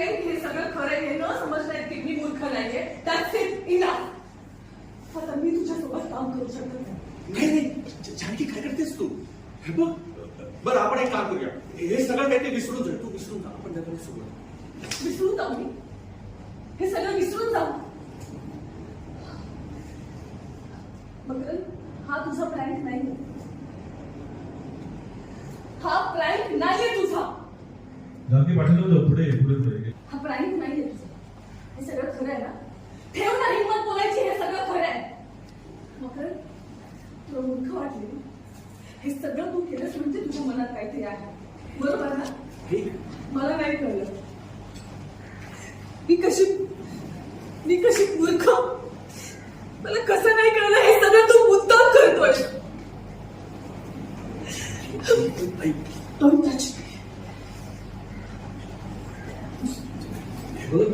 आहे हे सगळं खरं आहे, हे न समजण्यात की मी मूर्ख नाहीये. That's it, enough. आता मी तुझ्यासोबत काम करू शकत नाही. नाही जानकी, काय करतेस तू? हे बघ, बरं आपण एक काम करूया, हे सगळं काही ते विसरून जाईल. तू विसरून जा, आपण त्याकडे सोबत विसरून जाऊ मी? हे सगळं विसरून जाऊ? मगर हा तुझा प्रँक नाहीये. हा प्रँक नाहीये तुझा. जानकी पाठीला जाऊ, पुढे पुढे हा प्रँक नाहीये तुझा. हे सगळं खरं आहे ना? ठेव ना हिंमत बोलायची, हे सगळं खरं आहे. मगर तुला मूर्ख वाटले? हे सगळं तू केलंस म्हणजे तुझ्या मनात काहीतरी आहे, बरोबर ना? मला नाही कळलं. मी कशी मूर्ख, मला कसं नाही कळलं? हे सगळं तू मुद्दाम करतोय. Don't touch me. हे बघ,